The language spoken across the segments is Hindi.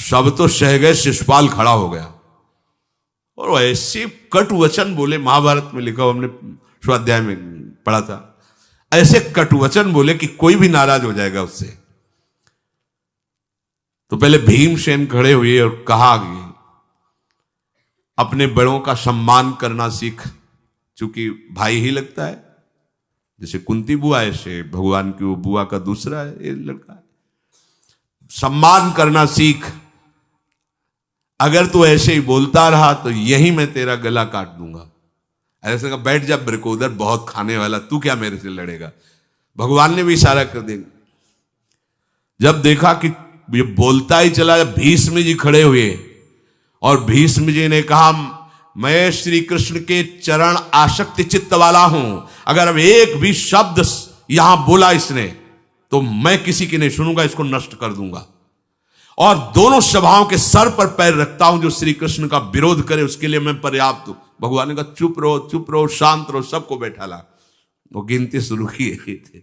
सब तो सह गए, शिशुपाल खड़ा हो गया और ऐसे कट वचन बोले, महाभारत में लिखा, हमने स्वाध्याय में पढ़ा था, ऐसे कट वचन बोले कि कोई भी नाराज हो जाएगा उससे। तो पहले भीमसेन खड़े हुए और कहा कि अपने बड़ों का सम्मान करना सीख, चूंकि भाई ही लगता है, जैसे कुंती बुआ ऐसे भगवान की वो बुआ का दूसरा है, ये लड़का है। सम्मान करना सीख, अगर तू ऐसे ही बोलता रहा तो यही मैं तेरा गला काट दूंगा। ऐसे कहा, बैठ जा ब्रिकोदर, बहुत खाने वाला, तू क्या मेरे से लड़ेगा। भगवान ने भी इशारा कर दिया। जब देखा कि ये बोलता ही चला, भीष्म जी खड़े हुए और भीष्म जी ने कहा, मैं श्री कृष्ण के चरण आसक्ति चित्त वाला हूं, अगर अब एक भी शब्द यहां बोला इसने तो मैं किसी की नहीं सुनूंगा, इसको नष्ट कर दूंगा। और दोनों सभाओं के सर पर पैर रखता हूं, जो श्री कृष्ण का विरोध करे उसके लिए मैं पर्याप्त हूं। भगवान ने कहा, चुप रहो, शांत रहो, सबको बैठा ला। वो गिनती शुरू की थे,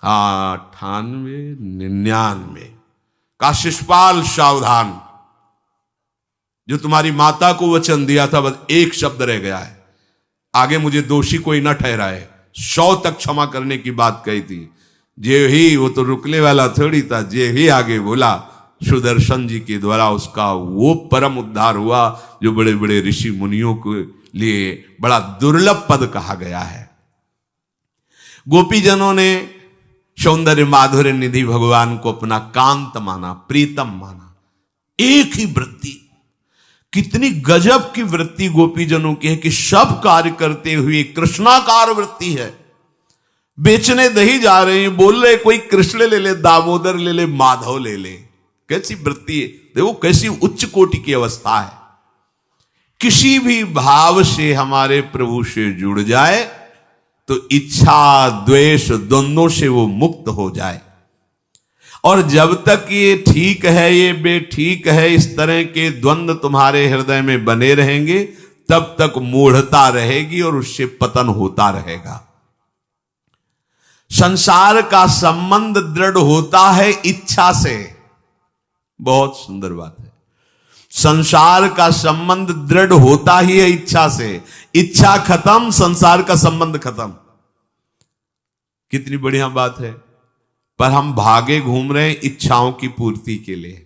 98, 99। का शिशुपाल सावधान, जो तुम्हारी माता को वचन दिया था बस एक शब्द रह गया है, आगे मुझे दोषी कोई न ठहराए। 100 तक क्षमा करने की बात कही थी, जे ही वो तो रुकने वाला थोड़ी था, जे ही आगे बोला सुदर्शन जी के द्वारा उसका वो परम उद्धार हुआ जो बड़े बड़े ऋषि मुनियों के लिए बड़ा दुर्लभ पद कहा गया है। गोपीजनों ने सौंदर्य माधुर्य निधि भगवान को अपना कांत माना, प्रीतम माना। एक ही वृत्ति, कितनी गजब की वृत्ति गोपीजनों की है कि सब कार्य करते हुए कृष्णाकार वृत्ति है। बेचने दही जा रहे हैं, बोल रहे कोई कृष्ण ले ले, दामोदर ले ले, माधव ले ले। कैसी वृत्ति है, देखो कैसी उच्च कोटि की अवस्था है। किसी भी भाव से हमारे प्रभु से जुड़ जाए तो इच्छा द्वेष द्वंद्वों से वो मुक्त हो जाए। और जब तक ये ठीक है, ये बेठीक है, इस तरह के द्वंद्व तुम्हारे हृदय में बने रहेंगे, तब तक मूढ़ता रहेगी और उससे पतन होता रहेगा। संसार का संबंध दृढ़ होता है इच्छा से। बहुत सुंदर बात है, संसार का संबंध दृढ़ होता ही है इच्छा से। इच्छा खत्म, संसार का संबंध खत्म। कितनी बढ़िया बात है। पर हम भागे घूम रहे हैं इच्छाओं की पूर्ति के लिए।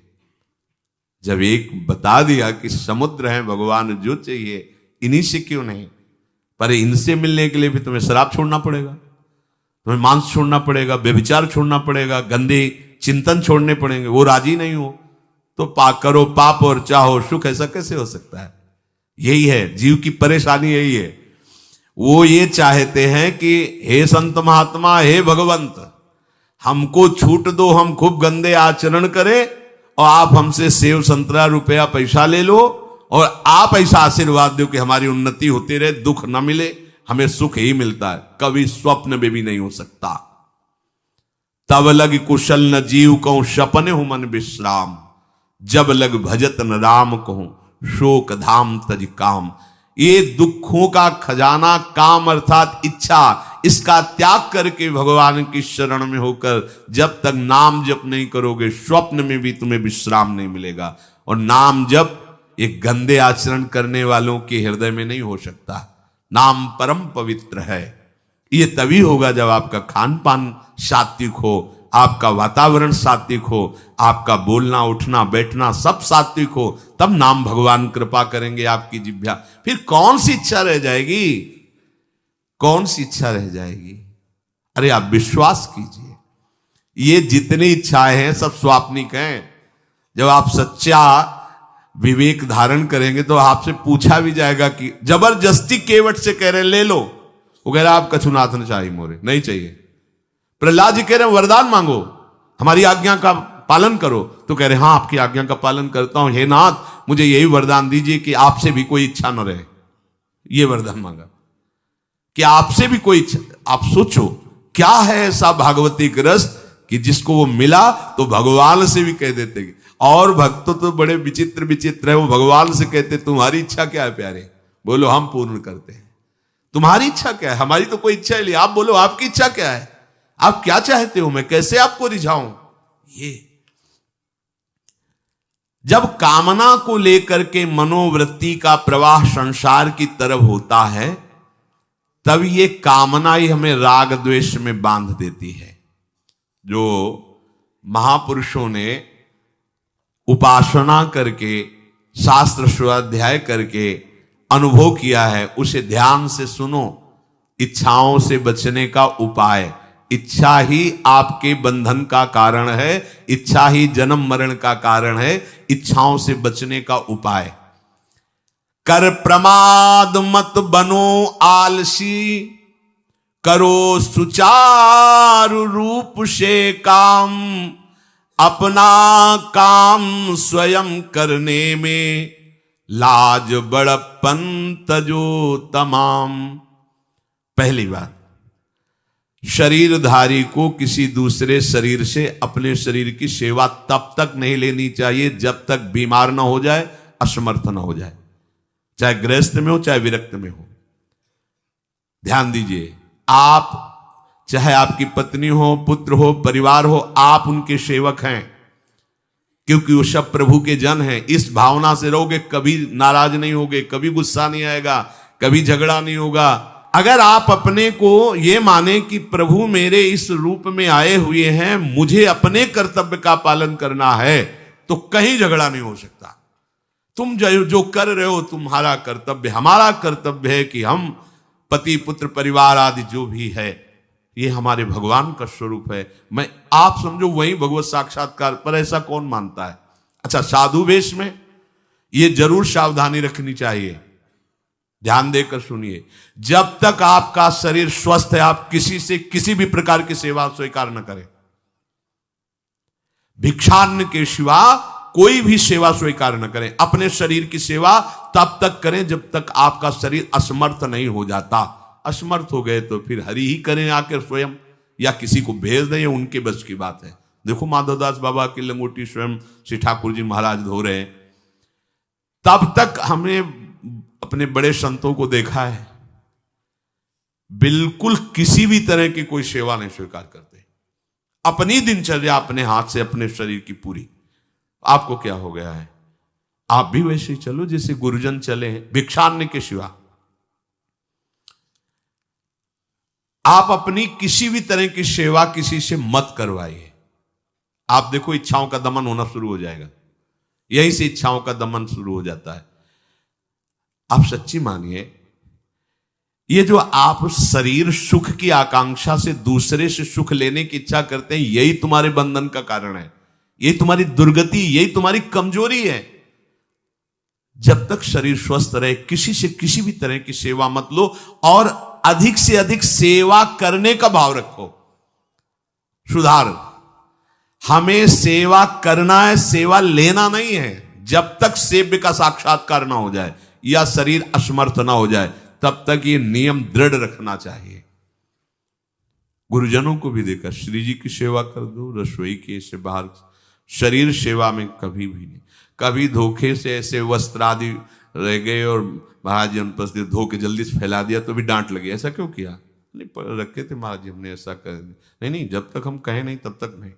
जब एक बता दिया कि समुद्र है भगवान, जो चाहिए इन्हीं से क्यों नहीं, पर इनसे मिलने के लिए भी तुम्हें शराब छोड़ना पड़ेगा, तुम्हें मांस छोड़ना पड़ेगा, व्यभिचार छोड़ना पड़ेगा, गंदे चिंतन छोड़ने पड़ेंगे। वो राजी नहीं हो तो करो पाप और चाहो सुख। ऐसा कैसे हो सकता है? यही है जीव की परेशानी, यही है। वो ये चाहते हैं कि हे संत महात्मा, हे भगवंत, हमको छूट दो, हम खूब गंदे आचरण करें और आप हमसे सेव संतरा रुपया पैसा ले लो और आप ऐसा आशीर्वाद दो कि हमारी उन्नति होती रहे, दुख न मिले, हमें सुख ही मिलता है। कभी स्वप्न में भी नहीं हो सकता। तब लग कुशल न जीव कहूं, सपने हूं मन विश्राम, जब लग भजत न राम कहूं, शोक धाम तज काम। ये दुखों का खजाना काम अर्थात इच्छा, इसका त्याग करके भगवान की शरण में होकर जब तक नाम जप नहीं करोगे, स्वप्न में भी तुम्हें विश्राम नहीं मिलेगा। और नाम जप एक गंदे आचरण करने वालों के हृदय में नहीं हो सकता। नाम परम पवित्र है। ये तभी होगा जब आपका खान पान सात्विक हो, आपका वातावरण सात्विक हो, आपका बोलना उठना बैठना सब सात्विक हो, तब नाम भगवान कृपा करेंगे आपकी जिह्वा। फिर कौन सी इच्छा रह जाएगी? कौन सी इच्छा रह जाएगी? अरे आप विश्वास कीजिए, ये जितनी इच्छाएं हैं सब स्वाप्निक हैं। जब आप सच्चा विवेक धारण करेंगे तो आपसे पूछा भी जाएगा कि जबरदस्ती केवट से कह रहे ले लो, वो कह रहे आप कछुनाथ न चाहिए, मोरे नहीं चाहिए। प्रहलाद जी कह रहे हैं वरदान मांगो, हमारी आज्ञा का पालन करो, तो कह रहे हाँ आपकी आज्ञा का पालन करता हूं, हे नाथ मुझे यही वरदान दीजिए कि आपसे भी कोई इच्छा न रहे। ये वरदान मांगा कि आपसे भी कोई इच्छा। आप सोचो क्या है ऐसा भागवती रस कि जिसको वो मिला तो भगवान से भी कह देते। और भक्त तो बड़े विचित्र विचित्र है, वो भगवान से कहते तुम्हारी इच्छा क्या है प्यारे? बोलो हम पूर्ण करते हैं। तुम्हारी इच्छा क्या है? हमारी तो कोई इच्छा ही नहीं। आप बोलो आपकी इच्छा क्या है? आप क्या चाहते हो? मैं कैसे आपको रिझाऊं? ये जब कामना को लेकर के मनोवृत्ति का प्रवाह संसार की तरफ होता है, तब ये कामना ही हमें राग द्वेष में बांध देती है। जो महापुरुषों ने उपासना करके, शास्त्र स्वाध्याय करके अनुभव किया है, उसे ध्यान से सुनो। इच्छाओं से बचने का उपाय, इच्छा ही आपके बंधन का कारण है, इच्छा ही जन्म मरण का कारण है। इच्छाओं से बचने का उपाय, कर प्रमाद मत बनो आलसी, करो सुचारु रूप से काम, अपना काम स्वयं करने में लाज बड़प्पन तजो तमाम। पहली बात, शरीरधारी को किसी दूसरे शरीर से अपने शरीर की सेवा तब तक नहीं लेनी चाहिए जब तक बीमार ना हो जाए, असमर्थ ना हो जाए, चाहे गृहस्थ में हो चाहे विरक्त में हो। ध्यान दीजिए, आप चाहे आपकी पत्नी हो, पुत्र हो, परिवार हो, आप उनके सेवक हैं, क्योंकि वो सब प्रभु के जन हैं। इस भावना से रहोगे, कभी नाराज नहीं होगे, कभी गुस्सा नहीं आएगा, कभी झगड़ा नहीं होगा। अगर आप अपने को ये माने कि प्रभु मेरे इस रूप में आए हुए हैं, मुझे अपने कर्तव्य का पालन करना है, तो कहीं झगड़ा नहीं हो सकता। तुम जो कर रहे हो तुम्हारा कर्तव्य, हमारा कर्तव्य है कि हम पति पुत्र परिवार आदि जो भी है, ये हमारे भगवान का स्वरूप है। मैं आप समझो वही भगवत साक्षात्कार, पर ऐसा कौन मानता है? अच्छा, साधु वेश में ये जरूर सावधानी रखनी चाहिए। ध्यान देकर सुनिए, जब तक आपका शरीर स्वस्थ है, आप किसी से किसी भी प्रकार की सेवा स्वीकार न करें। भिक्षान्न के सिवा कोई भी सेवा स्वीकार न करें। अपने शरीर की सेवा तब तक करें जब तक आपका शरीर असमर्थ नहीं हो जाता। असमर्थ हो गए तो फिर हरि ही करें आकर स्वयं, या किसी को भेज दें, उनके बस की बात है। देखो माधवदास बाबा की लंगोटी स्वयं श्री ठाकुर जी महाराज धो रहे हैं। तब तक हमने अपने बड़े संतों को देखा है, बिल्कुल किसी भी तरह की कोई सेवा नहीं स्वीकार करते। अपनी दिनचर्या अपने हाथ से, अपने शरीर की पूरी। आपको क्या हो गया है? आप भी वैसे ही चलो जैसे गुरुजन चले हैं, भिक्षान्न के सिवा। आप अपनी किसी भी तरह की सेवा किसी से मत करवाइए। आप देखो इच्छाओं का दमन होना शुरू हो जाएगा, यहीं से इच्छाओं का दमन शुरू हो जाता है। आप सच्ची मानिए, ये जो आप शरीर सुख की आकांक्षा से दूसरे से सुख लेने की इच्छा करते हैं, यही तुम्हारे बंधन का कारण है, यही तुम्हारी दुर्गति, यही तुम्हारी कमजोरी है। जब तक शरीर स्वस्थ रहे, किसी से किसी भी तरह की सेवा मत लो, और अधिक से अधिक सेवा करने का भाव रखो। सुधार, हमें सेवा करना है, सेवा लेना नहीं है। जब तक सेव्य का साक्षात्कार ना हो जाए या शरीर असमर्थ ना हो जाए, तब तक ये नियम दृढ़ रखना चाहिए। गुरुजनों को भी देखा, श्री जी की सेवा कर दो, रसोई के से बाहर, शरीर सेवा में कभी भी नहीं। कभी धोखे से ऐसे वस्त्र आदि रह गए और महाराज जी अनुपस्थित, धो के जल्दी से फैला दिया तो भी डांट लगी, ऐसा क्यों किया? नहीं रखे थे महाराज जी, हमने ऐसा कर दिया। नहीं, जब तक हम कहें नहीं तब तक नहीं।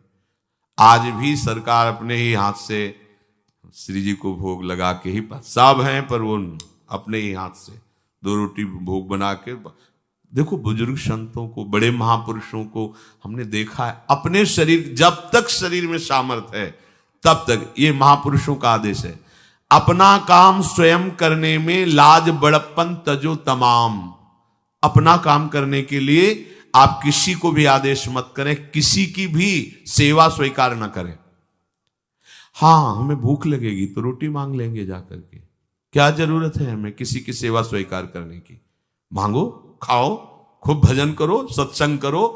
आज भी सरकार अपने ही हाथ से श्री जी को भोग लगा के ही, सब हैं पर वो अपने ही हाथ से 2 रोटी भोग बना के। देखो बुजुर्ग संतों को, बड़े महापुरुषों को हमने देखा है, अपने शरीर, जब तक शरीर में सामर्थ्य है तब तक, ये महापुरुषों का आदेश है, अपना काम स्वयं करने में लाज बड़प्पन तजो तमाम। अपना काम करने के लिए आप किसी को भी आदेश मत करें, किसी की भी सेवा स्वीकार न करें। हाँ, हमें भूख लगेगी तो रोटी मांग लेंगे जाकर के, क्या जरूरत है हमें किसी की सेवा स्वीकार करने की? मांगो, खाओ, खूब भजन करो, सत्संग करो,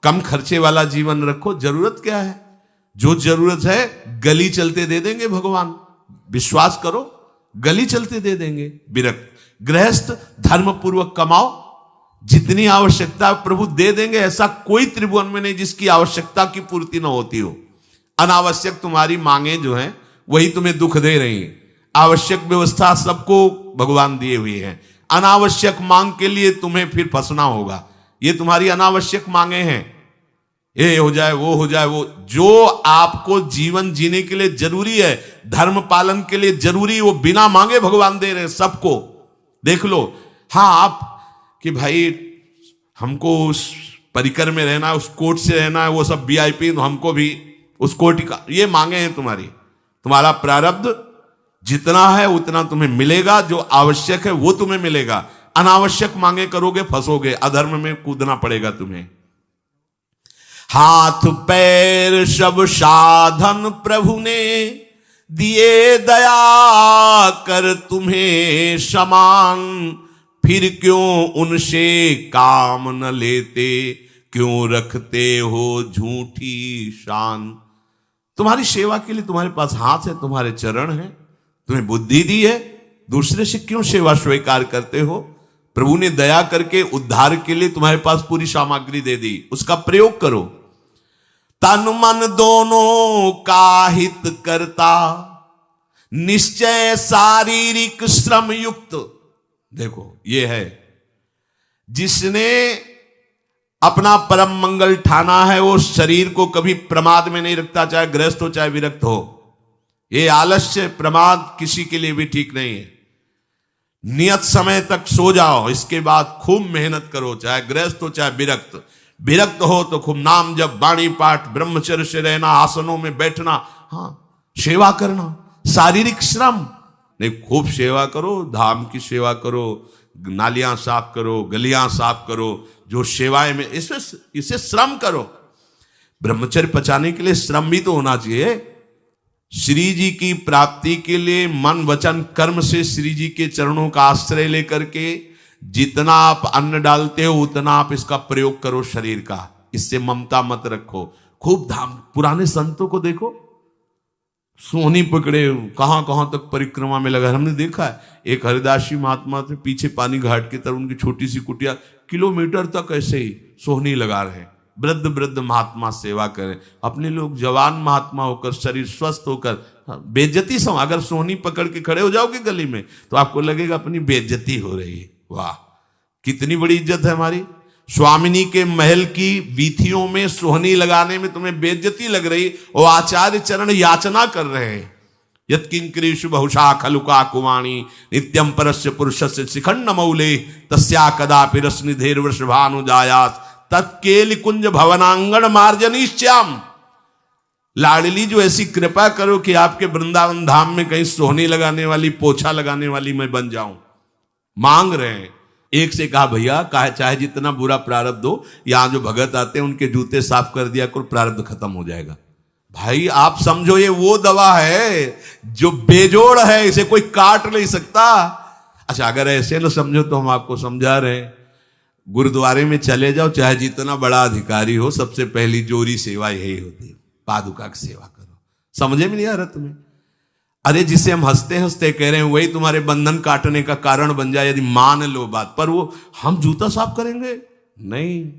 कम खर्चे वाला जीवन रखो। जरूरत क्या है? जो जरूरत है गली चलते दे देंगे भगवान, विश्वास करो, गली चलते दे देंगे। विरक्त गृहस्थ धर्म पूर्वक कमाओ, जितनी आवश्यकता प्रभु दे देंगे। ऐसा कोई त्रिभुवन में नहीं जिसकी आवश्यकता की पूर्ति ना होती हो। अनावश्यक तुम्हारी मांगे जो हैं वही तुम्हें दुख दे रही हैं। आवश्यक व्यवस्था सबको भगवान दिए हुए हैं, अनावश्यक मांग के लिए तुम्हें फिर फंसना होगा। ये तुम्हारी अनावश्यक मांगे हैं। ये हो जाए, वो हो जाए, वो जो आपको जीवन जीने के लिए जरूरी है, धर्म पालन के लिए जरूरी, वो बिना मांगे भगवान दे रहे हैं सबको। देख लो। हाँ, आप कि भाई हमको उस परिकर में रहना है, उस कोर्ट से रहना है, वो सब वीआईपी, तो हमको भी उस कोर्ट का ये मांगे हैं तुम्हारा प्रारब्ध जितना है उतना तुम्हें मिलेगा, जो आवश्यक है वो तुम्हें मिलेगा। अनावश्यक मांगे करोगे फंसोगे, अधर्म में कूदना पड़ेगा तुम्हें। हाथ पैर सब साधन प्रभु ने दिए, दया कर तुम्हें समान, फिर क्यों उनसे काम न लेते, क्यों रखते हो झूठी शान। तुम्हारी सेवा के लिए तुम्हारे पास हाथ है, तुम्हारे चरण है, तुम्हें बुद्धि दी है, दूसरे से क्यों सेवा स्वीकार करते हो। प्रभु ने दया करके उद्धार के लिए तुम्हारे पास पूरी सामग्री दे दी, उसका प्रयोग करो। तन मन दोनों का हित करता, निश्चय शारीरिक श्रम युक्त। देखो ये है जिसने अपना परम मंगल ठाना है, वो शरीर को कभी प्रमाद में नहीं रखता, चाहे गृहस्थ हो चाहे विरक्त हो। ये आलस्य प्रमाद किसी के लिए भी ठीक नहीं है। नियत समय तक सो जाओ, इसके बाद खूब मेहनत करो, चाहे गृहस्थ हो चाहे विरक्त। विरक्त हो तो खूब नाम जप, वाणी पाठ, ब्रह्मचर्य से रहना, आसनों में बैठना, हाँ सेवा करना, शारीरिक श्रम नहीं, खूब सेवा करो, धाम की सेवा करो, नालियां साफ करो, गलियां साफ करो, जो सेवाएं में इसे श्रम करो। ब्रह्मचर्य पचाने के लिए श्रम भी तो होना चाहिए। श्री जी की प्राप्ति के लिए मन वचन कर्म से श्री जी के चरणों का आश्रय लेकर के जितना आप अन्न डालते हो उतना आप इसका प्रयोग करो शरीर का। इससे ममता मत रखो। खूब धाम, पुराने संतों को देखो, सोहनी पकड़े कहां कहां तक परिक्रमा में लगा। हमने देखा है एक हरिदासी महात्मा थे, पीछे पानी घाट की तरफ उनकी छोटी सी कुटिया, किलोमीटर तक ऐसे ही सोहनी लगा रहे। वृद्ध वृद्ध महात्मा सेवा करें। अपने लोग जवान महात्मा होकर, शरीर स्वस्थ होकर, बेइज्जती सम, अगर सोहनी पकड़ के खड़े हो जाओगे गली में तो आपको लगेगा अपनी बेइज्जती हो रही है। वाह, कितनी बड़ी इज्जत है हमारी। स्वामिनी के महल की वीथियों में सोहनी लगाने में तुम्हें बेइज्जती लग रही, और आचार्य चरण याचना कर रहे हैं। यत्किंकरीषु बहुशा खलुका कुवाणी, नित्यम परस्य पुरुषस्य शिखंड मौले, तस्या कदापि रसनिधेर वृषभानुजायास, तत्केल कुंज भवनांगण मार्जनीश्याम। लाडली जो ऐसी कृपा करो कि आपके वृंदावन धाम में कहीं सोहनी लगाने वाली, पोछा लगाने वाली मैं बन जाऊं। मांग रहे हैं। एक से कहा भैया चाहे जितना बुरा प्रारब्ध हो, यहां जो भगत आते हैं उनके जूते साफ कर दिया करो, प्रारब्ध खत्म हो जाएगा। भाई आप समझो ये वो दवा है जो बेजोड़ है, इसे कोई काट नहीं सकता। अच्छा अगर ऐसे न समझो तो हम आपको समझा रहे हैं। गुरुद्वारे में चले जाओ, चाहे जितना बड़ा अधिकारी हो, सबसे पहली जोरी सेवा यही होती है, पादुका की सेवा करो। समझे में नहीं आ रहा तुम्हें? अरे जिसे हम हंसते हंसते कह रहे हैं वही तुम्हारे बंधन काटने का कारण बन जाए, यदि मान लो बात। पर वो हम जूता साफ करेंगे नहीं।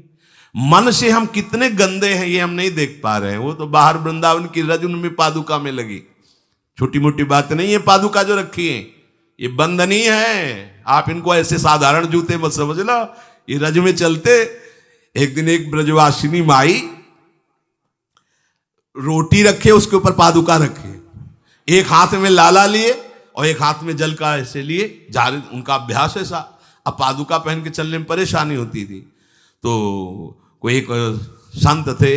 मन से हम कितने गंदे हैं ये हम नहीं देख पा रहे हैं। वो तो बाहर वृंदावन की रज उनमें पादुका में लगी, छोटी मोटी बात नहीं है। पादुका जो रखी है ये बंधनी है। आप इनको ऐसे साधारण जूते मत समझना, ये रज में चलते। एक दिन एक ब्रजवासिनी माई रोटी रखे, उसके ऊपर पादुका रखे, एक हाथ में लाला लिए और एक हाथ में जल का ऐसे लिए जा रहे। उनका अभ्यास ऐसा। अब पादुका पहन के चलने में परेशानी होती थी। तो कोई एक संत थे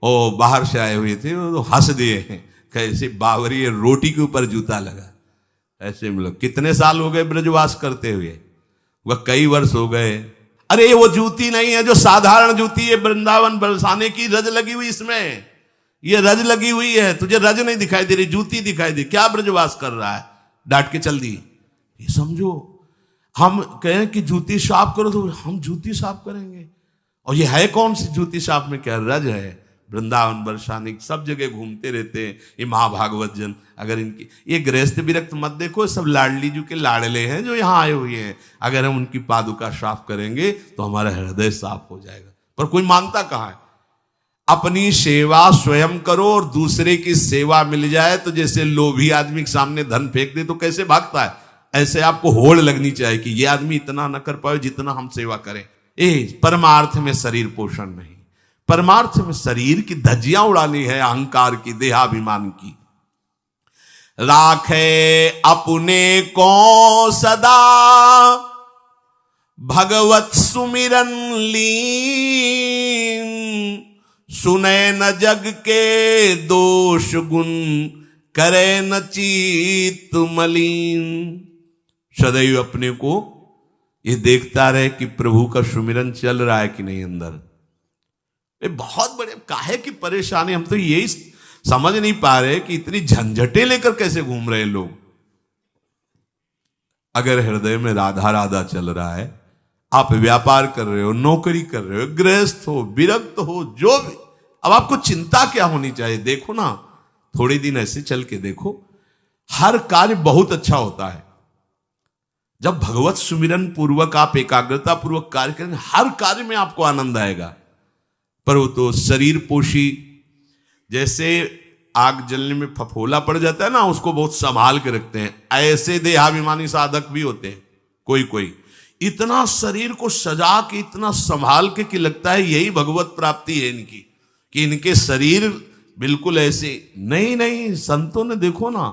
और बाहर से आए हुए थे, तो हंस दिए कैसे बावरी रोटी के ऊपर जूता लगा। ऐसे मतलब कितने साल हो गए ब्रजवास करते हुए? वह कई वर्ष हो गए। अरे ये वो जूती नहीं है जो साधारण जूती है वृंदावन बरसाने की, रज लगी हुई इसमें। ये रज लगी हुई है, तुझे रज नहीं दिखाई दे रही, जूती दिखाई दे। क्या ब्रजवास कर रहा है? डांट के चल दी। ये समझो, हम कहें कि जूती साफ करो तो हम जूती साफ करेंगे। और ये है कौन सी जूती साफ में? क्या रज है। वृंदावन बरसाने सब जगह घूमते रहते हैं ये महाभागवत जन। अगर इनकी ये गृहस्थ विरक्त मत देखो, सब लाडली जी के लाडले हैं जो यहाँ आए हुए हैं। अगर हम उनकी पादुका साफ करेंगे तो हमारा हृदय साफ हो जाएगा। पर कोई मानता कहाँ है? अपनी सेवा स्वयं करो और दूसरे की सेवा मिल जाए तो जैसे लोभी आदमी के सामने धन फेंक दे तो कैसे भागता है, ऐसे आपको होड़ लगनी चाहिए कि ये आदमी इतना न कर पाए जितना हम सेवा करें। परमार्थ में शरीर पोषण नहीं, परमार्थ में शरीर की धज्जियां उड़ानी है, अहंकार की, देहाभिमान की। राखे अपने को सदा भगवत सुमिरन लीन, सुने न जग के दोष गुण, करे न चित्त मलिन। सदैव अपने को ये देखता रहे कि प्रभु का सुमिरन चल रहा है कि नहीं अंदर। ये बहुत बड़े काहे की परेशानी, हम तो यही समझ नहीं पा रहे कि इतनी झंझटें लेकर कैसे घूम रहे लोग। अगर हृदय में राधा राधा चल रहा है, आप व्यापार कर रहे हो, नौकरी कर रहे हो, गृहस्थ हो, विरक्त हो, जो भी, अब आपको चिंता क्या होनी चाहिए? देखो ना, थोड़े दिन ऐसे चल के देखो, हर कार्य बहुत अच्छा होता है जब भगवत सुमिरन पूर्वक आप एकाग्रता पूर्वक कार्य करेंगे। हर कार्य में आपको आनंद आएगा। पर वो तो शरीर पोषी, जैसे आग जलने में फफोला पड़ जाता है ना, उसको बहुत संभाल के रखते हैं, ऐसे देहाभिमानी साधक भी होते हैं। कोई कोई इतना शरीर को सजा के, इतना संभाल के कि लगता है यही भगवत प्राप्ति है इनकी, कि इनके शरीर बिल्कुल ऐसे नहीं। संतों ने देखो ना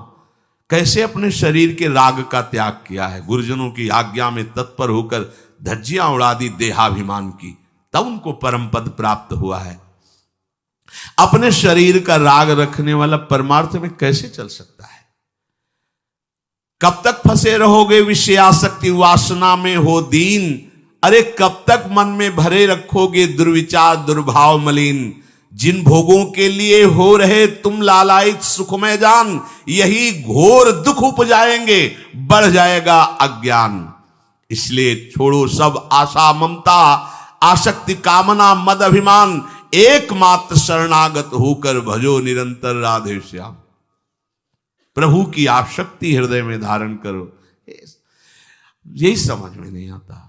कैसे अपने शरीर के राग का त्याग किया है, गुरुजनों की आज्ञा में तत्पर होकर धज्जियां उड़ा दी देहाभिमान की, तब उनको परम पद प्राप्त हुआ है। अपने शरीर का राग रखने वाला परमार्थ में कैसे चल सकता है? कब तक फंसे रहोगे विषयासक्ति वासना में हो दीन? अरे कब तक मन में भरे रखोगे दुर्विचार दुर्भाव मलिन? जिन भोगों के लिए हो रहे तुम लालायित सुखमय जान, यही घोर दुख उपजाएंगे, बढ़ जाएगा अज्ञान। इसलिए छोड़ो सब आशा ममता, आसक्ति कामना मद अभिमान, एकमात्र शरणागत होकर भजो निरंतर राधे श्याम। प्रभु की आसक्ति हृदय में धारण करो। यही समझ में नहीं आता।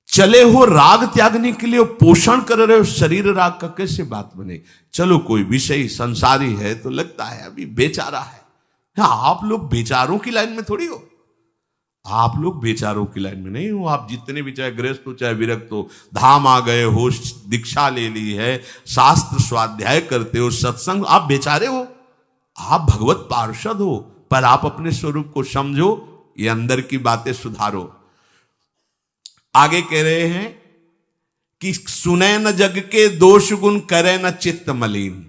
चले हो राग त्यागने के लिए, पोषण कर रहे हो शरीर राग का, कैसे बात बने? चलो कोई विषय संसारी है तो लगता है अभी बेचारा है। आप लोग बेचारों की लाइन में थोड़ी हो। आप लोग बेचारों की लाइन में नहीं हो। आप जितने भी, चाहे गृहस्थ हो चाहे विरक्त हो, धाम आ गए हो, दीक्षा ले ली है, शास्त्र स्वाध्याय करते हो, सत्संग, आप बेचारे हो। आप भगवत पार्षद हो, पर आप अपने स्वरूप को समझो, ये अंदर की बातें सुधारो। आगे कह रहे हैं कि सुने न जग के दोष गुण, करे न चित्त मलिन।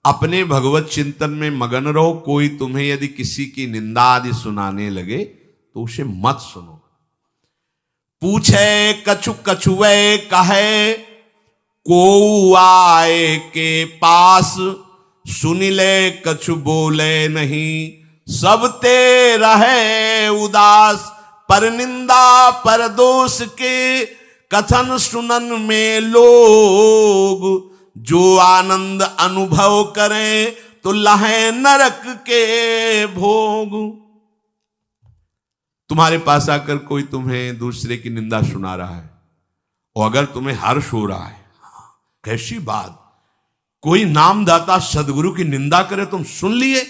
अपने भगवत चिंतन में मगन रहो। कोई तुम्हें यदि किसी की निंदा आदि सुनाने लगे तो उसे मत सुनो। पूछे कछु कछुए कहे, को आए के पास, सुन ले कछु बोले नहीं, सब ते रहे उदास। पर निंदा पर दोष के कथन सुनन में लोग, जो आनंद अनुभव करें तो लहे नरक के भोग। तुम्हारे पास आकर कोई तुम्हें दूसरे की निंदा सुना रहा है और अगर तुम्हें हर्ष हो रहा है, कैसी बात, कोई नामदाता सदगुरु की निंदा करे, तुम सुन लिए,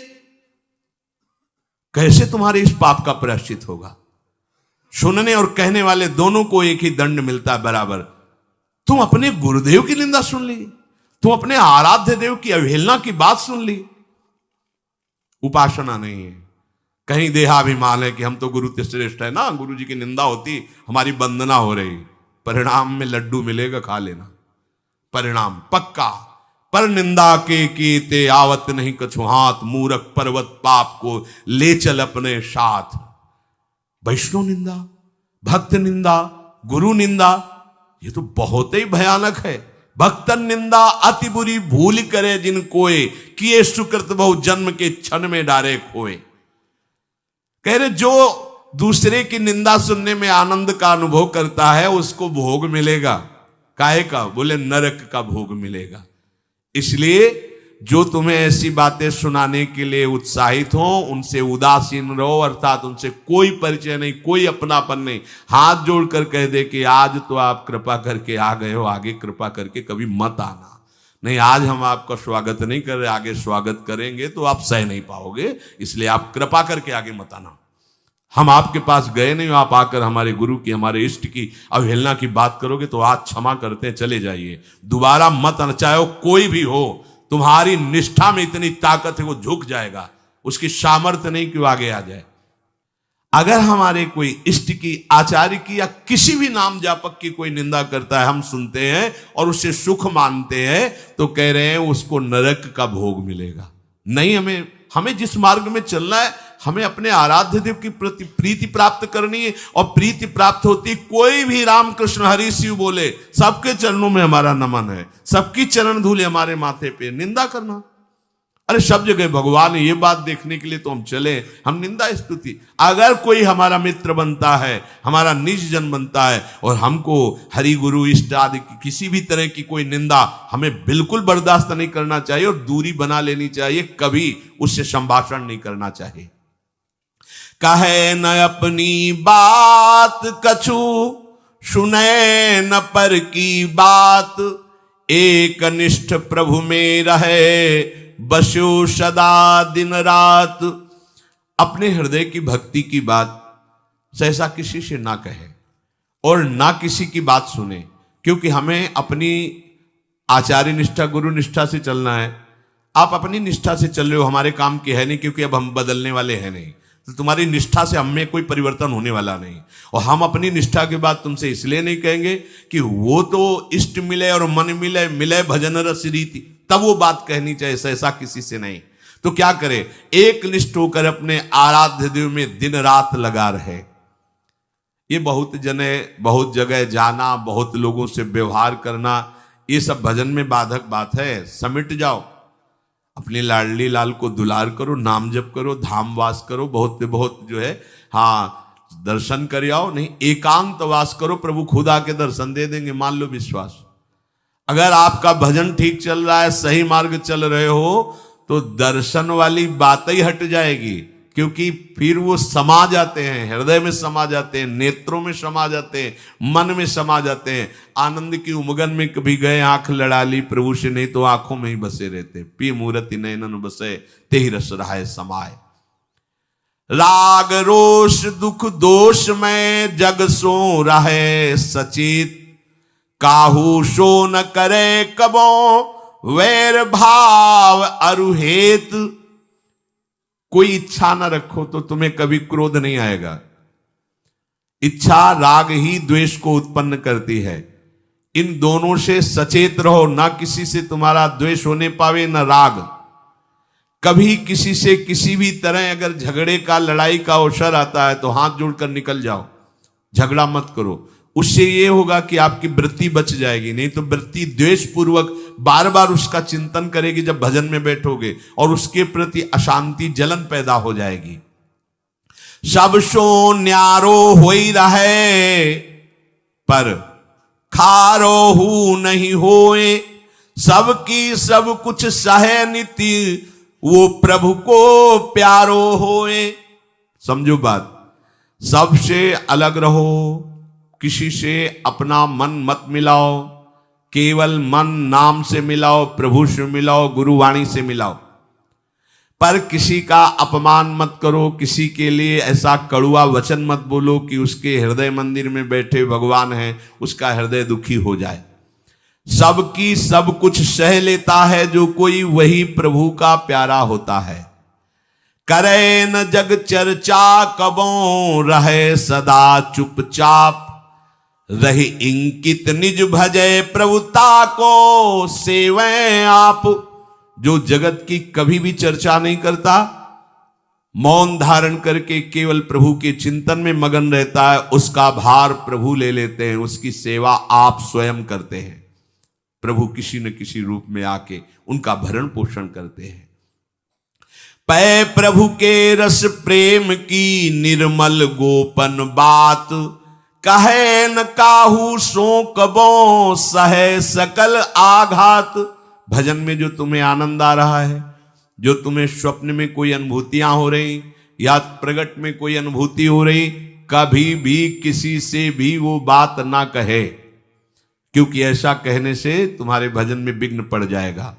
कैसे तुम्हारे इस पाप का प्रायश्चित होगा? सुनने और कहने वाले दोनों को एक ही दंड मिलता है बराबर। तुम अपने गुरुदेव की निंदा सुन ली, तुम अपने आराध्य देव की अवहेलना की बात सुन ली। उपासना नहीं है, कहीं देहाभिमान है कि हम तो गुरु श्रेष्ठ है ना, गुरु जी की निंदा होती हमारी वंदना हो रही। परिणाम में लड्डू मिलेगा, खा लेना, परिणाम पक्का। पर निंदा के कीते आवत नहीं कछु हाथ, मूरख पर्वत पाप को ले चल अपने साथ। वैष्णव निंदा, भक्त निंदा, गुरु निंदा, ये तो बहुत ही भयानक है। भक्तन निंदा अति बुरी भूल करे जिन कोय, किए सुकृत बहु जन्म के क्षण में डारे खोए। कह रहे जो दूसरे की निंदा सुनने में आनंद का अनुभव करता है उसको भोग मिलेगा। काहे का? बोले नरक का भोग मिलेगा। इसलिए जो तुम्हें ऐसी बातें सुनाने के लिए उत्साहित हो उनसे उदासीन रहो, अर्थात उनसे कोई परिचय नहीं, कोई अपनापन नहीं। हाथ जोड़कर कह दे कि आज तो आप कृपा करके आ गए हो, आगे कृपा करके कभी मत आना। नहीं, आज हम आपका स्वागत नहीं कर रहे, आगे स्वागत करेंगे तो आप सह नहीं पाओगे, इसलिए आप कृपा करके आगे मत आना। हम आपके पास गए नहीं, आप आकर हमारे गुरु की, हमारे इष्ट की अवहेलना की बात करोगे तो आज क्षमा करते हैं, चले जाइए, दोबारा मत आना। चाहे वो कोई भी हो, तुम्हारी निष्ठा में इतनी ताकत है, वो झुक जाएगा, उसकी सामर्थ्य नहीं कि वो आगे आ जाए। अगर हमारे कोई इष्ट की, आचार्य की या किसी भी नाम जापक की कोई निंदा करता है, हम सुनते हैं और उसे सुख मानते हैं, तो कह रहे हैं उसको नरक का भोग मिलेगा। नहीं, हमें जिस मार्ग में चलना है, हमें अपने आराध्य देव की प्रति प्रीति प्राप्त करनी है, और प्रीति प्राप्त होती, कोई भी राम कृष्ण हरि शिव बोले, सबके चरणों में हमारा नमन है, सबकी चरण धूले हमारे माथे पे। निंदा करना, अरे सब जगह भगवान ये बात देखने के लिए तो हम चले, हम निंदा स्तुति। अगर कोई हमारा मित्र बनता है, हमारा निज जन बनता है, और हमको हरि गुरु इष्ट आदि की किसी भी तरह की कोई निंदा हमें बिल्कुल बर्दाश्त नहीं करना चाहिए, और दूरी बना लेनी चाहिए, कभी उससे संभाषण नहीं करना चाहिए। कहे न अपनी बात कछु, सुने न पर की बात, एक निष्ठ प्रभु में रहे, बसो सदा दिन रात। अपने हृदय की भक्ति की बात सहसा किसी से ना कहे और ना किसी की बात सुने, क्योंकि हमें अपनी आचार्य निष्ठा, गुरु निष्ठा से चलना है। आप अपनी निष्ठा से चल रहे हो, हमारे काम की है नहीं, क्योंकि अब हम बदलने वाले हैं नहीं, तो तुम्हारी निष्ठा से हमें कोई परिवर्तन होने वाला नहीं। और हम अपनी निष्ठा की बात तुमसे इसलिए नहीं कहेंगे कि वो तो इष्ट मिले और मन मिले, मिले भजन रस रीति, तब वो बात कहनी चाहिए, ऐसा किसी से नहीं। तो क्या करे, एक निष्ठ होकर अपने आराध्य देव में दिन रात लगा रहे। ये बहुत जने, बहुत जगह जाना, बहुत लोगों से व्यवहार करना, ये सब भजन में बाधक बात है। समिट जाओ, अपने लाडली लाल को दुलार करो, नाम जप करो, धाम वास करो, बहुत बहुत जो है, हाँ, दर्शन कर आओ। नहीं, एकांत वास करो, प्रभु खुद आके दर्शन दे देंगे, मान लो विश्वास। अगर आपका भजन ठीक चल रहा है, सही मार्ग चल रहे हो, तो दर्शन वाली बात ही हट जाएगी, क्योंकि फिर वो समा जाते हैं, हृदय में समा जाते हैं, नेत्रों में समा जाते हैं, मन में समा जाते हैं। आनंद की उमगन में कभी गए, आंख लड़ा ली प्रभु से, नहीं तो आंखों में ही बसे रहते। पी मूर्ति नयनन बसे, तेहि रस रहाय समाये। राग रोष दुख दोष में जग सो रहे सचेत, काहू सो न करे कबो वैर भाव अरुहेत। कोई इच्छा न रखो तो तुम्हें कभी क्रोध नहीं आएगा। इच्छा राग ही द्वेष को उत्पन्न करती है। इन दोनों से सचेत रहो, ना किसी से तुम्हारा द्वेष होने पावे, न राग। कभी किसी से किसी भी तरह अगर झगड़े का, लड़ाई का अवसर आता है तो हाथ जोड़कर निकल जाओ, झगड़ा मत करो। उससे ये होगा कि आपकी वृत्ति बच जाएगी, नहीं तो वृत्ति द्वेष पूर्वक बार बार उसका चिंतन करेगी जब भजन में बैठोगे, और उसके प्रति अशांति, जलन पैदा हो जाएगी। सब सो न्यारो होई रहे, पर खारो हु नहीं होए, सबकी सब कुछ सहे नीति, वो प्रभु को प्यारो होए। समझो बात, सबसे अलग रहो, किसी से अपना मन मत मिलाओ, केवल मन नाम से मिलाओ, प्रभु से मिलाओ, गुरुवाणी से मिलाओ। पर किसी का अपमान मत करो, किसी के लिए ऐसा कड़ुआ वचन मत बोलो कि उसके हृदय मंदिर में बैठे भगवान हैं, उसका हृदय दुखी हो जाए। सबकी सब कुछ सह लेता है जो कोई, वही प्रभु का प्यारा होता है। करे न जग चर्चा कबों, रहे सदा चुपचाप, रही इंकित निज भजय प्रभुता को सेवे आप। जो जगत की कभी भी चर्चा नहीं करता, मौन धारण करके केवल प्रभु के चिंतन में मगन रहता है, उसका भार प्रभु ले लेते हैं, उसकी सेवा आप स्वयं करते हैं। प्रभु किसी न किसी रूप में आके उनका भरण पोषण करते हैं। पै प्रभु के रस प्रेम की निर्मल गोपन बात, कहे न काहू सो कबो सहे सकल आघात। भजन में जो तुम्हें आनंद आ रहा है, जो तुम्हें स्वप्न में कोई अनुभूतियां हो रही या प्रगट में कोई अनुभूति हो रही, कभी भी किसी से भी वो बात ना कहे, क्योंकि ऐसा कहने से तुम्हारे भजन में विघ्न पड़ जाएगा।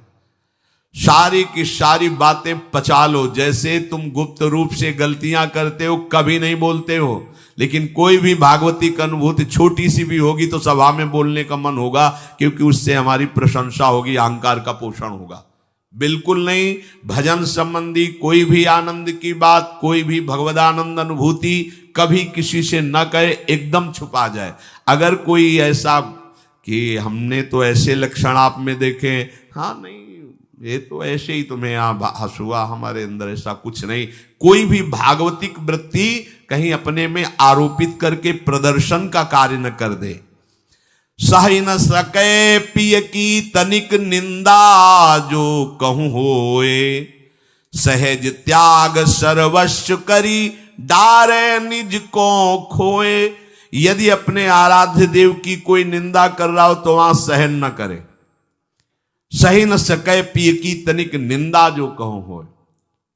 सारी की सारी बातें पचा लो। जैसे तुम गुप्त रूप से गलतियां करते हो, कभी नहीं बोलते हो, लेकिन कोई भी भागवती की अनुभूति छोटी सी भी होगी तो सभा में बोलने का मन होगा, क्योंकि उससे हमारी प्रशंसा होगी, अहंकार का पोषण होगा। बिल्कुल नहीं। भजन संबंधी कोई भी आनंद की बात, कोई भी भगवदानंद अनुभूति कभी किसी से न कहे, एकदम छुपा जाए। अगर कोई ऐसा कि हमने तो ऐसे लक्षण आप में देखे, हाँ नहीं ये तो ऐसे ही तुम्हें यहाँ हंसुआ, हमारे अंदर ऐसा कुछ नहीं। कोई भी भागवतिक वृत्ति कहीं अपने में आरोपित करके प्रदर्शन का कार्य न कर दे। सही न सके पिय की तनिक निंदा, जो कहूं होए सहज त्याग सर्वस्व करी, डारे निज को खोए। यदि अपने आराध्य देव की कोई निंदा कर रहा हो तो वहां सहन न करे। सही न सके पिय की तनिक निंदा, जो कहूं होए।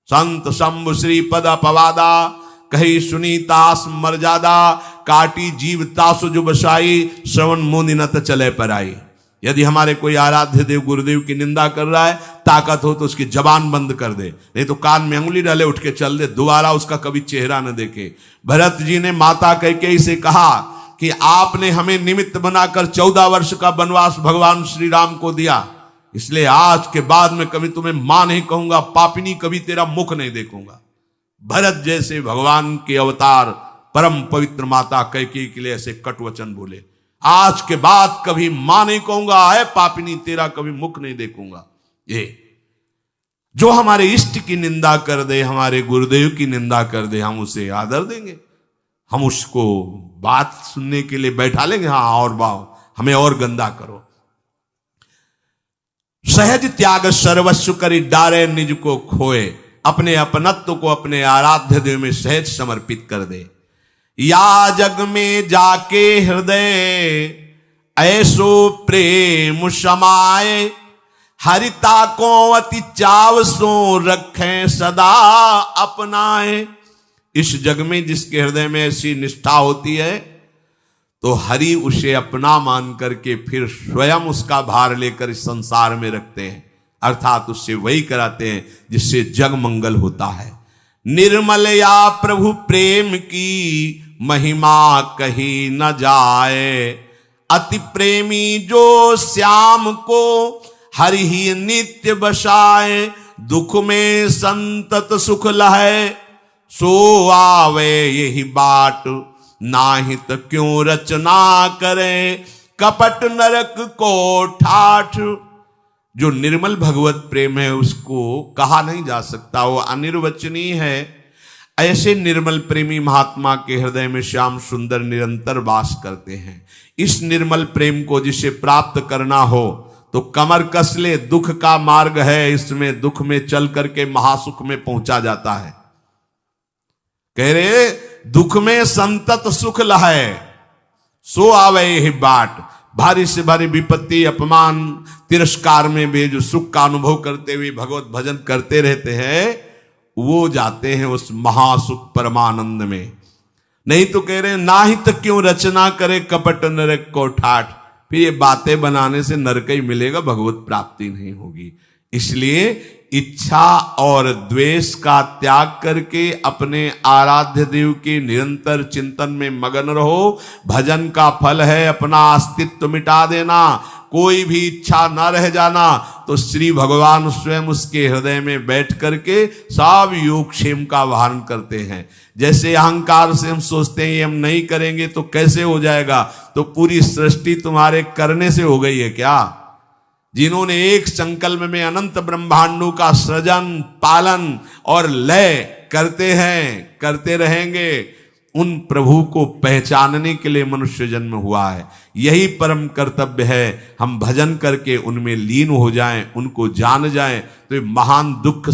संत शंभु श्री पद अपवादा, कही सुनीतास मर्यादा, काटी जीव तासु जो बसाई, श्रवण मुनि न त चले पर आई। यदि हमारे कोई आराध्य देव गुरुदेव की निंदा कर रहा है, ताकत हो तो उसकी जबान बंद कर दे, नहीं तो कान में अंगुली डाले उठ के चल दे, दोबारा उसका कभी चेहरा न देखे। भरत जी ने माता कैकेयी से कहा कि आपने हमें निमित्त बनाकर 14 वर्ष का वनवास भगवान श्री राम को दिया, इसलिए आज के बाद में कभी तुम्हें मां नहीं कहूंगा, पापिनी कभी तेरा मुख नहीं देखूंगा। भरत जैसे भगवान के अवतार परम पवित्र माता कैकेयी के लिए ऐसे कट वचन बोले, आज के बाद कभी मां नहीं कहूंगा, है पापिनी तेरा कभी मुख नहीं देखूंगा। ये जो हमारे इष्ट की निंदा कर दे, हमारे गुरुदेव की निंदा कर दे, हम उसे आदर देंगे, हम उसको बात सुनने के लिए बैठा लेंगे। हाँ और बाओ, हमें और गंदा करो। सहज त्याग सर्वस्व करी, डारे निज को खोए। अपने अपनत्व को अपने आराध्य देव में सहज समर्पित कर दे। या जग में जाके हृदय ऐसो प्रेम समाए, हरिता को अति चाव सो रखें सदा अपनाए। इस जग में जिसके हृदय में ऐसी निष्ठा होती है तो हरि उसे अपना मान करके फिर स्वयं उसका भार लेकर इस संसार में रखते हैं, अर्थात उससे वही कराते हैं जिससे जग मंगल होता है। निर्मल या प्रभु प्रेम की महिमा कही न जाए, अति प्रेमी जो श्याम को हरि ही नित्य बसाए। दुख में संतत सुख लहे, सो आवे यही बाट, नाहित क्यों रचना करे, कपट नरक को ठाठ। जो निर्मल भगवत प्रेम है उसको कहा नहीं जा सकता, वो अनिर्वचनीय है। ऐसे निर्मल प्रेमी महात्मा के हृदय में श्याम सुंदर निरंतर वास करते हैं। इस निर्मल प्रेम को जिसे प्राप्त करना हो तो कमर कस ले, दुख का मार्ग है, इसमें दुख में चल करके महासुख में पहुंचा जाता है। कह रहे दुख में संतत सुख लहे, सो आवे यही बाट। भारी से भारी विपत्ति, अपमान, तिरस्कार में भी जो सुख का अनुभव करते हुए भगवत भजन करते रहते हैं, वो जाते हैं उस महासुख परमानंद में। नहीं तो कह रहे ना ही तक क्यों रचना करे, कपट नरक को ठाठ। फिर ये बातें बनाने से नरक ही मिलेगा, भगवत प्राप्ति नहीं होगी। इसलिए इच्छा और द्वेष का त्याग करके अपने आराध्य देव के निरंतर चिंतन में मगन रहो। भजन का फल है अपना अस्तित्व मिटा देना, कोई भी इच्छा ना रह जाना। तो श्री भगवान स्वयं उसके हृदय में बैठ करके सब योगक्षेम का वाहन करते हैं। जैसे अहंकार से हम सोचते हैं ये हम नहीं करेंगे तो कैसे हो जाएगा, तो पूरी सृष्टि तुम्हारे करने से हो गई है क्या? जिन्होंने एक संकल्प में अनंत ब्रह्मांडों का सृजन, पालन और लय करते हैं, करते रहेंगे, उन प्रभु को पहचानने के लिए मनुष्य जन्म हुआ है। यही परम कर्तव्य है, हम भजन करके उनमें लीन हो जाएं, उनको जान जाएं, तो महान दुख